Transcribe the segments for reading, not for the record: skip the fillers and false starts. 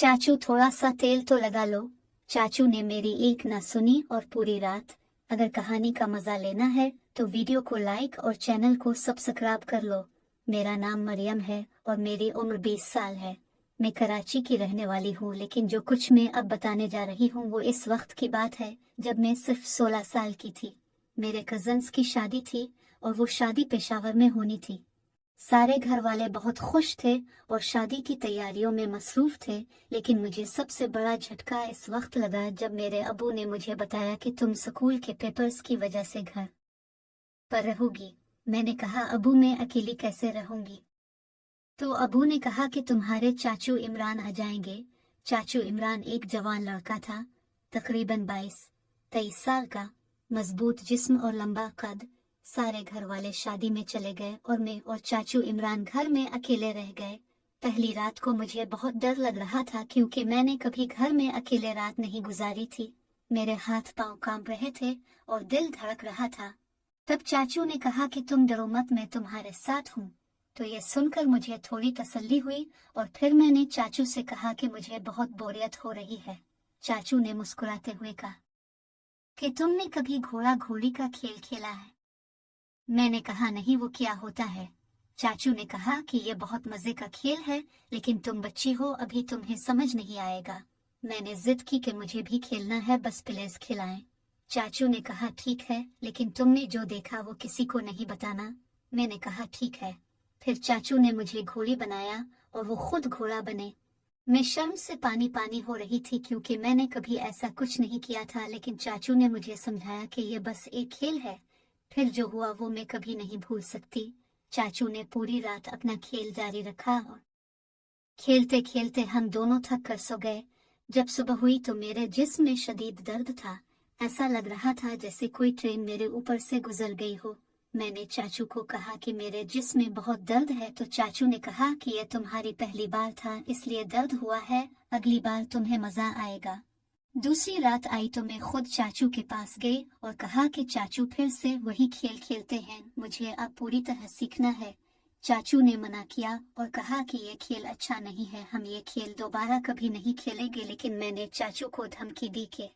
चाचू थोड़ा सा तेल तो लगा लो। चाचू ने मेरी एक ना सुनी और पूरी रात। अगर कहानी का मजा लेना है तो वीडियो को लाइक और चैनल को सब्सक्राइब कर लो। मेरा नाम मरियम है और मेरी उम्र 20 साल है। मैं कराची की रहने वाली हूँ, लेकिन जो कुछ मैं अब बताने जा रही हूँ वो इस वक्त की बात है जब मैं सिर्फ 16 साल की थी। मेरे कजन्स की शादी थी और वो शादी पेशावर में होनी थी। सारे घर वाले बहुत खुश थे और शादी की तैयारियों में मसरूफ थे, लेकिन मुझे सबसे बड़ा झटका इस वक्त लगा जब मेरे अबू ने मुझे बताया कि तुम स्कूल के पेपर्स की वजह से घर पर रहोगी। मैंने कहा, अबू मैं अकेली कैसे रहूंगी? तो अबू ने कहा कि तुम्हारे चाचू इमरान आ जाएंगे। चाचू इमरान एक जवान लड़का था, तकरीबन 22-23 साल का, मजबूत जिस्म और लंबा कद। सारे घर वाले शादी में चले गए और मैं और चाचू इमरान घर में अकेले रह गए। पहली रात को मुझे बहुत डर लग रहा था क्योंकि मैंने कभी घर में अकेले रात नहीं गुजारी थी। मेरे हाथ पांव कांप रहे थे और दिल धड़क रहा था। तब चाचू ने कहा कि तुम डरो मत, मैं तुम्हारे साथ हूँ। तो ये सुनकर मुझे थोड़ी तसल्ली हुई और फिर मैंने चाचू से कहा कि मुझे बहुत बोरियत हो रही है। चाचू ने मुस्कुराते हुए कहा कि तुमने कभी घोड़ा घोड़ी का खेल खेला है? मैंने कहा, नहीं, वो क्या होता है? चाचू ने कहा कि ये बहुत मजे का खेल है, लेकिन तुम बच्ची हो, अभी तुम्हें समझ नहीं आएगा। मैंने जिद की कि मुझे भी खेलना है, बस प्लीज खिलाएं। चाचू ने कहा, ठीक है, लेकिन तुमने जो देखा वो किसी को नहीं बताना। मैंने कहा, ठीक है। फिर चाचू ने मुझे घोड़ी बनाया और वो खुद घोड़ा बने। मैं शर्म से पानी पानी हो रही थी क्योंकि मैंने कभी ऐसा कुछ नहीं किया था, लेकिन चाचू ने मुझे समझाया कि ये बस एक खेल है। फिर जो हुआ वो मैं कभी नहीं भूल सकती। चाचू ने पूरी रात अपना खेल जारी रखा और खेलते खेलते हम दोनों थक कर सो गए। जब सुबह हुई तो मेरे जिस्म में शदीद दर्द था। ऐसा लग रहा था जैसे कोई ट्रेन मेरे ऊपर से गुजर गई हो। मैंने चाचू को कहा कि मेरे जिस्म में बहुत दर्द है, तो चाचू ने कहा कि यह तुम्हारी पहली बार था इसलिए दर्द हुआ है, अगली बार तुम्हें मजा आएगा। दूसरी रात आई तो मैं खुद चाचू के पास गई और कहा कि चाचू फिर से वही खेल खेलते हैं, मुझे अब पूरी तरह सीखना है। चाचू ने मना किया और कहा कि ये खेल अच्छा नहीं है, हम ये खेल दोबारा कभी नहीं खेलेंगे। लेकिन मैंने चाचू को धमकी दी कि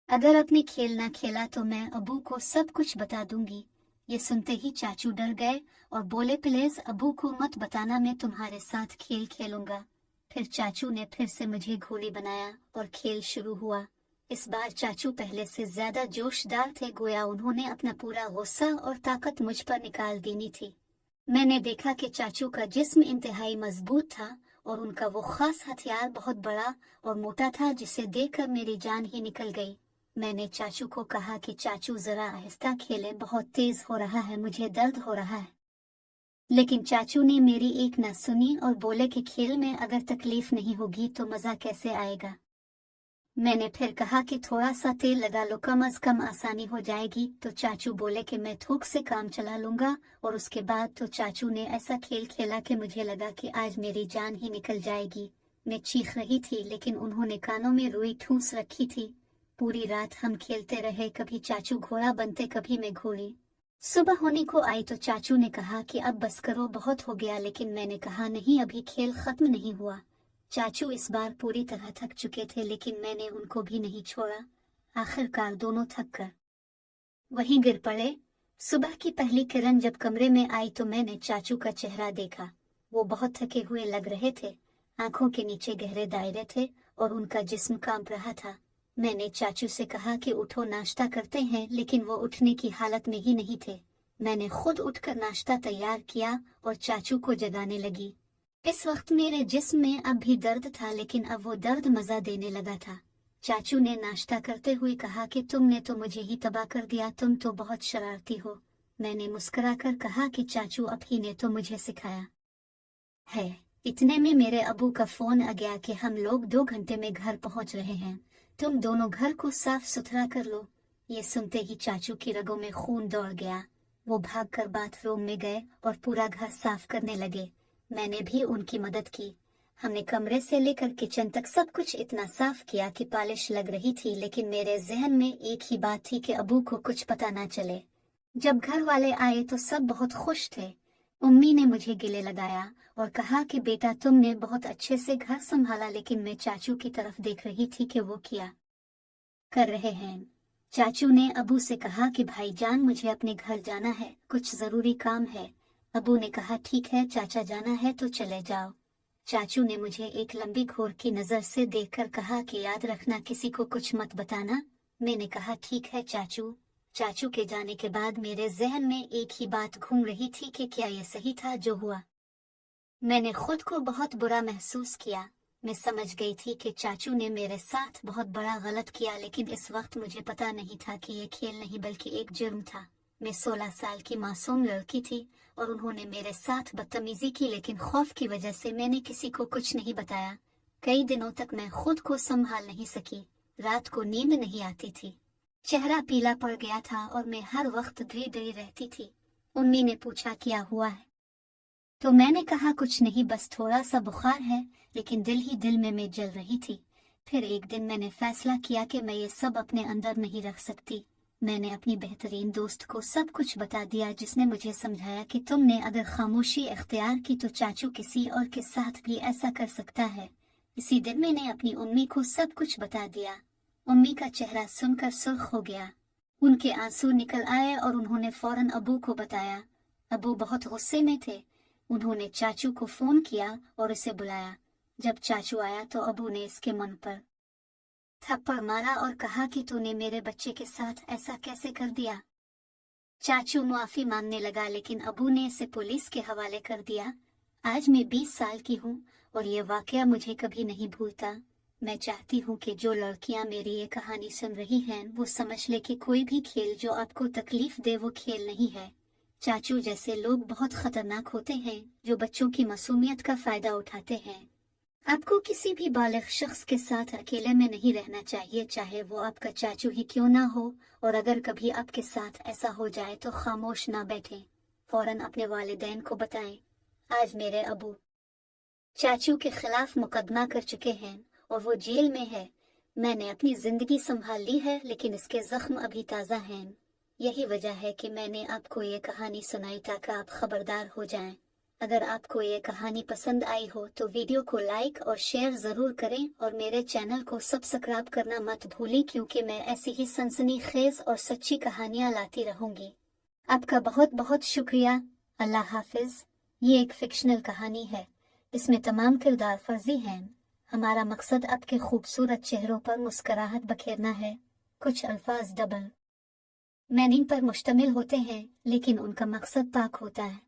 अगर अपने खेल ना खेला तो मैं अबू को सब कुछ बता दूंगी। ये सुनते ही चाचू डर गए और बोले, प्लीज अबू को मत बताना, मैं तुम्हारे साथ खेल खेलूंगा। फिर चाचू ने फिर से मुझे घोड़ी बनाया और खेल शुरू हुआ। इस बार चाचू पहले से ज्यादा जोशदार थे, गोया उन्होंने अपना पूरा गुस्सा और ताकत मुझ पर निकाल देनी थी। मैंने देखा कि चाचू का जिस्म इंतहाई मजबूत था और उनका वो खास हथियार बहुत बड़ा और मोटा था जिसे देखकर मेरी जान ही निकल गई। मैंने चाचू को कहा कि चाचू जरा आहिस्ता खेलें, बहुत तेज हो रहा है, मुझे दर्द हो रहा है। लेकिन चाचू ने मेरी एक न सुनी और बोले कि खेल में अगर तकलीफ नहीं होगी तो मजा कैसे आएगा। मैंने फिर कहा कि थोड़ा सा तेल लगा लो, कम अज कम आसानी हो जाएगी। तो चाचू बोले कि मैं थूक से काम चला लूंगा। और उसके बाद तो चाचू ने ऐसा खेल खेला कि मुझे लगा कि आज मेरी जान ही निकल जाएगी। मैं चीख रही थी लेकिन उन्होंने कानों में रुई ठूस रखी थी। पूरी रात हम खेलते रहे, कभी चाचू घोड़ा बनते, कभी मैं घोड़ी। सुबह होने को आई तो चाचू ने कहा कि अब बस करो, बहुत हो गया। लेकिन मैंने कहा, नहीं, अभी खेल खत्म नहीं हुआ। चाचू इस बार पूरी तरह थक चुके थे, लेकिन मैंने उनको भी नहीं छोड़ा। आखिरकार दोनों थक कर वहीं गिर पड़े। सुबह की पहली किरण जब कमरे में आई तो मैंने चाचू का चेहरा देखा। वो बहुत थके हुए लग रहे थे, आंखों के नीचे गहरे दायरे थे और उनका जिस्म कांप रहा था। मैंने चाचू से कहा कि उठो, नाश्ता करते हैं, लेकिन वो उठने की हालत में ही नहीं थे। मैंने खुद उठकर नाश्ता तैयार किया और चाचू को जगाने लगी। इस वक्त मेरे जिस्म में अब भी दर्द था, लेकिन अब वो दर्द मजा देने लगा था। चाचू ने नाश्ता करते हुए कहा कि तुमने तो मुझे ही तबाह कर दिया, तुम तो बहुत शरारती हो। मैंने मुस्कुराकर कहा कि चाचू आप ही ने तो मुझे सिखाया है। इतने में मेरे अबू का फोन आ गया कि हम लोग 2 घंटे में घर पहुंच रहे हैं, तुम दोनों घर को साफ सुथरा कर लो। ये सुनते ही चाचू की रगों में खून दौड़ गया। वो भागकर बाथरूम में गए और पूरा घर साफ करने लगे। मैंने भी उनकी मदद की। हमने कमरे से लेकर किचन तक सब कुछ इतना साफ किया कि पॉलिश लग रही थी, लेकिन मेरे जहन में एक ही बात थी कि अबू को कुछ पता ना चले। जब घर वाले आए तो सब बहुत खुश थे। अम्मी ने मुझे गिले लगाया और कहा कि बेटा तुमने बहुत अच्छे से घर संभाला, लेकिन मैं चाचू की तरफ देख रही थी कि वो क्या कर रहे हैं। चाचू ने अबू से कहा कि भाईजान मुझे अपने घर जाना है, कुछ जरूरी काम है। अबू ने कहा ठीक है चाचा, जाना है तो चले जाओ। चाचू ने मुझे एक लंबी घोर की नजर से देखकर कहा कि याद रखना किसी को कुछ मत बताना। मैंने कहा ठीक है चाचू। चाचू के जाने के बाद मेरे जहन में एक ही बात घूम रही थी कि क्या ये सही था जो हुआ। मैंने खुद को बहुत बुरा महसूस किया। मैं समझ गई थी कि चाचू ने मेरे साथ बहुत बड़ा गलत किया, लेकिन इस वक्त मुझे पता नहीं था कि ये खेल नहीं बल्कि एक जुर्म था। मैं 16 साल की मासूम लड़की थी और उन्होंने मेरे साथ बदतमीजी की, लेकिन खौफ की वजह से मैंने किसी को कुछ नहीं बताया। कई दिनों तक मैं खुद को संभाल नहीं सकी। रात को नींद नहीं आती थी, चेहरा पीला पड़ गया था और मैं हर वक्त डरी रहती थी। उम्मी ने पूछा क्या हुआ है, तो मैंने कहा कुछ नहीं, बस थोड़ा सा बुखार है, लेकिन दिल ही दिल में मैं जल रही थी। फिर एक दिन मैंने फैसला किया कि मैं ये सब अपने अंदर नहीं रख सकती। मैंने अपनी बेहतरीन दोस्त को सब कुछ बता दिया, जिसने मुझे समझाया कि तुमने अगर खामोशी इख्तियार की तो चाचू किसी और के साथ भी ऐसा कर सकता है। इसी दिन मैंने अपनी उम्मी को सब कुछ बता दिया। उम्मी का चेहरा सुनकर सुर्ख हो गया, उनके आंसू निकल आए और उन्होंने फौरन अबू को बताया। अबू बहुत गुस्से में थे। उन्होंने चाचू को फोन किया और उसे बुलाया। जब चाचू आया तो अबू ने इसके मन पर थप्पड़ मारा और कहा कि तूने मेरे बच्चे के साथ ऐसा कैसे कर दिया। चाचू माफी मांगने लगा, लेकिन अबू ने इसे पुलिस के हवाले कर दिया। आज मैं 20 साल की हूँ और ये वाकया मुझे कभी नहीं भूलता। मैं चाहती हूँ कि जो लड़कियाँ मेरी ये कहानी सुन रही हैं वो समझ ले कि कोई भी खेल जो आपको तकलीफ दे वो खेल नहीं है। चाचू जैसे लोग बहुत खतरनाक होते हैं जो बच्चों की मासूमियत का फायदा उठाते हैं। आपको किसी भी बालिग शख्स के साथ अकेले में नहीं रहना चाहिए, चाहे वो आपका चाचू ही क्यों ना हो। और अगर कभी आपके साथ ऐसा हो जाए तो खामोश ना बैठें, फौरन अपने वालिदैन को बताएं। आज मेरे अबू चाचू के खिलाफ मुकदमा कर चुके हैं और वो जेल में है। मैंने अपनी जिंदगी संभाल ली है, लेकिन इसके जख्म अभी ताज़ा हैं। यही वजह है कि मैंने आपको ये कहानी सुनाई ताकि आप खबरदार हो जाएं। अगर आपको ये कहानी पसंद आई हो तो वीडियो को लाइक और शेयर ज़रूर करें और मेरे चैनल को सब्सक्राइब करना मत भूलें, क्योंकि मैं ऐसी ही सनसनीखेज और सच्ची कहानियाँ लाती रहूँगी। आपका बहुत बहुत शुक्रिया। अल्लाह हाफिज। ये एक फिक्शनल कहानी है, इसमें तमाम किरदार फर्जी हैं। हमारा मकसद आपके खूबसूरत चेहरों पर मुस्कुराहट बखेरना है। कुछ अल्फाज डबल मीनिंग पर मुश्तमिल होते हैं, लेकिन उनका मकसद पाक होता है।